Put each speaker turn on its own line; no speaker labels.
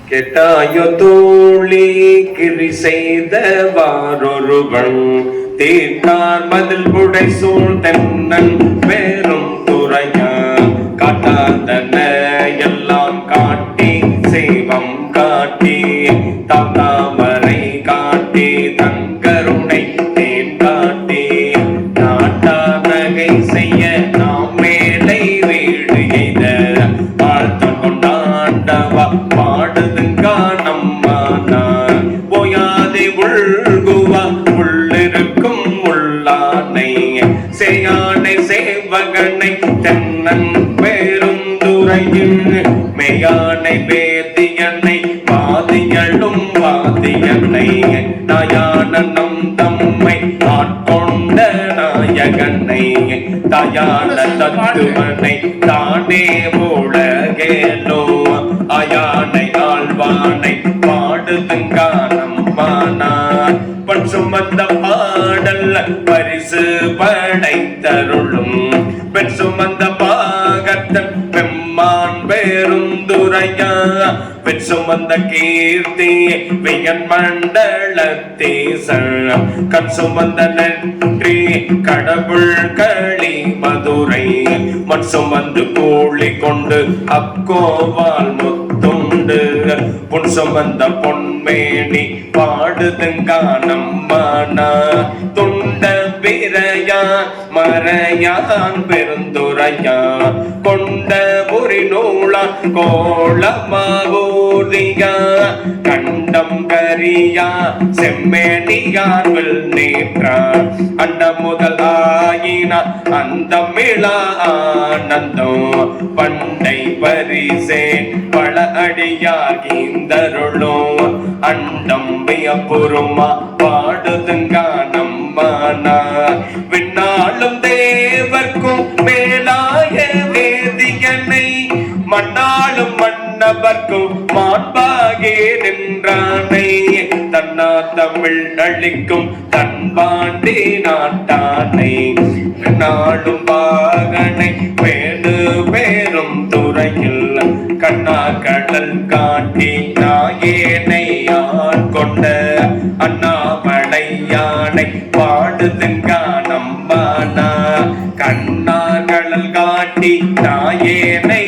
கெட்டாயோ தோழி கிரி செய்தவாரொருவன் தீர்த்தார் மதில் புடை சூழ் தென்னன் பேரும் துறையா காட்டாதன எல்லாம் காட்டி செய்வம் காட்டி தாத்தாமரை காட்டி தங்கருணை தேன் காட்டி நாட்டா நகை செய்ய நாம் மேலை வீடு எய்த வாழ்த்து கொண்டாண்டவா பாடுதுங்கானம்மானா போயாதே உள்குவா உள்ளிருக்கும் உள்ளானை செய்யானை சேவகனை தென்னன் பேருந்துரையில் மெய்யானை வேதியனை வாதியலும் வாதியனை நாயானனம் தம்மை ஆட்கொண்ட நாயகனை தாயான தத்துவனை தானே உலகேலோ ஆயானை ஆழ்வானை பாடுதுங்கானம்மானார் பண் சுமந்த பாடல் பரிசு படைத்தருளும் பெண் சுமந்த பாகத்தன் பெம்மான் பேருந்துரையா பெண் சுமந்த கீர்த்தி வியன் மண்டலத்தீசன் கண் சுமந்த நன்றி கடவுள் களி மதுரை மண் சுமந்து கூலி கொண்டு அக்கோவால் முத்துண்டு பொன் சுமந்த பொன்மேனி பாடுதுங்கானம்மானா துண்ட பிறையா மறையான் பெருந்துரையா கொண்ட புரி நூலா கோளமாகூரியா கண்டம் கரியா செம்மேனியார்கள் நேற்றா அண்ட முதல் ஆயினா அந்த மிளா ஆனந்தம் பண்டை பரிசே பல அடியார் கீந்தருளும் அண்டம் வியப்புருமா பாடுதுங்கானம்மானா விண்ணாளும் தேவர்க்கும் மேலாய வேதியனை மண்ணாளும் மன்னவர்க்கும் மாண்பாகே நின்றானை தன்னா தமிழ் அளிக்கும் தன்பாண்டி நாட்டானை நாடும் பாகனை பேடு பேரும் துறையில் கண்ணா கடல் காட்டி நாயேனை ஆட்கொண்ட அண்ணாமலை யானை பாடுதுங்கானம்மானா கண்ணா கடல் காட்டி நாயேனை